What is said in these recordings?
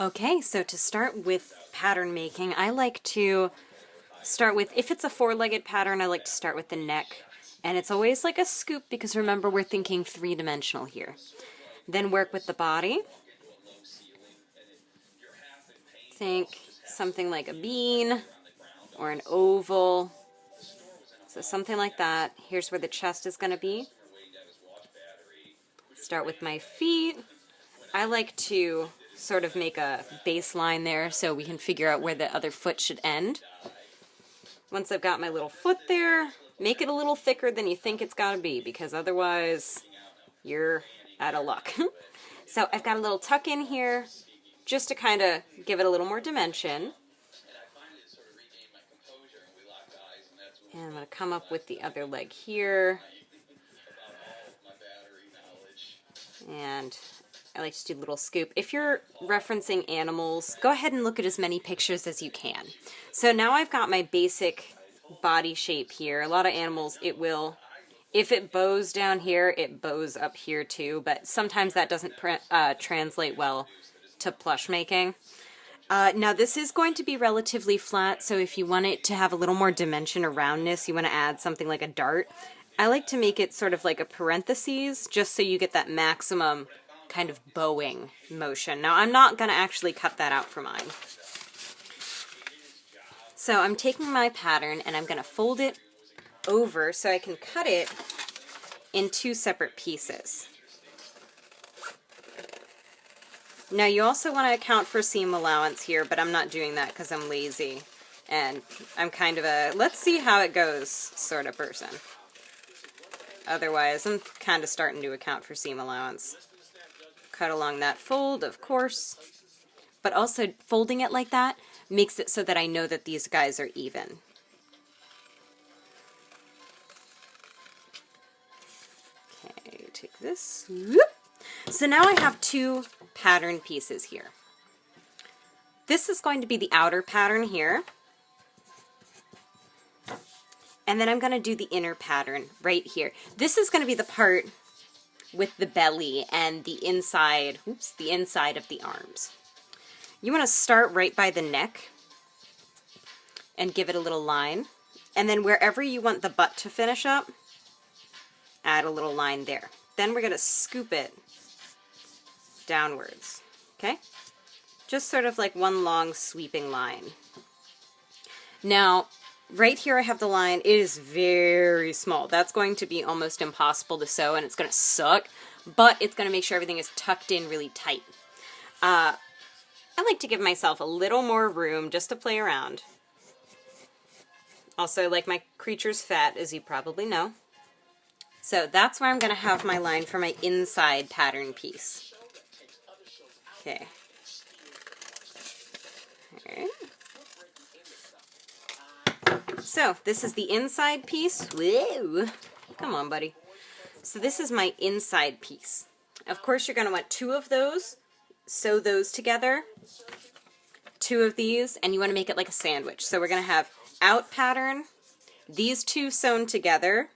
Okay, so to start with pattern making, I like to start with, if it's a four-legged pattern, I like to start with the neck. And it's always like a scoop because remember we're thinking three-dimensional here. Then work with the body. Think something like a bean or an oval. So something like that. Here's where the chest is going to be. Start with my feet. I like to sort of make a baseline there so we can figure out where the other foot should end. Once I've got my little foot there, make it a little thicker than you think it's got to be because otherwise you're out of luck. So I've got a little tuck in here just to kind of give it a little more dimension. And I'm going to come up with the other leg here. And I like to do a little scoop. If you're referencing animals, go ahead and look at as many pictures as you can. So now I've got my basic body shape here. A lot of animals, it will, if it bows down here, it bows up here too, but sometimes that doesn't translate well to plush making. Now this is going to be relatively flat, so if you want it to have a little more dimension or roundness, you want to add something like a dart. I like to make it sort of like a parentheses, just so you get that maximum kind of bowing motion. Now I'm not going to actually cut that out for mine. So I'm taking my pattern and I'm going to fold it over so I can cut it in two separate pieces. Now you also want to account for seam allowance here, but I'm not doing that because I'm lazy and I'm kind of a let's see how it goes sort of person. Otherwise, I'm kind of starting to account for seam allowance. Cut along that fold, of course, but also folding it like that makes it so that I know that these guys are even. Okay, take this. Whoop. So now I have two pattern pieces here. This is going to be the outer pattern here. And then I'm going to do the inner pattern right here. This is going to be the part with the belly and the inside, the inside of the arms. You want to start right by the neck and give it a little line. And then wherever you want the butt to finish up, add a little line there. Then we're going to scoop it downwards, okay? Just sort of like one long sweeping line. Now, right here I have the line. It is very small. That's going to be almost impossible to sew and it's going to suck, but it's going to make sure everything is tucked in really tight. I like to give myself a little more room just to play around. Also, like my creature's fat, as you probably know. So that's where I'm going to have my line for my inside pattern piece. Okay. All right. So this is the inside piece. Whoa. Come on, buddy. So this is my inside piece. Of course, you're going to want two of those. Sew those together. Two of these, and you want to make it like a sandwich. So we're going to have out pattern, these two sewn together,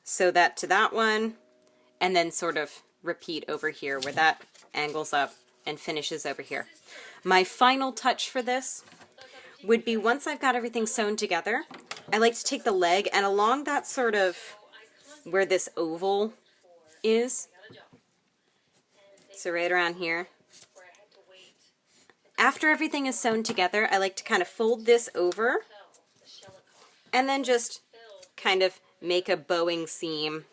sew that to that one, and then sort of repeat over here where that angles up and finishes over here. My final touch for this would be once I've got everything sewn together, I like to take the leg and along that sort of where this oval is, so right around here, after everything is sewn together, I like to kind of fold this over and then just kind of make a bowing seam.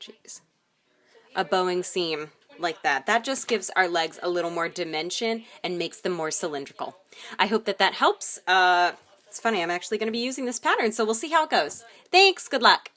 Jeez. A bowing seam like that. That just gives our legs a little more dimension and makes them more cylindrical. I hope that that helps. It's funny, I'm actually going to be using this pattern, so we'll see how it goes. Thanks, good luck.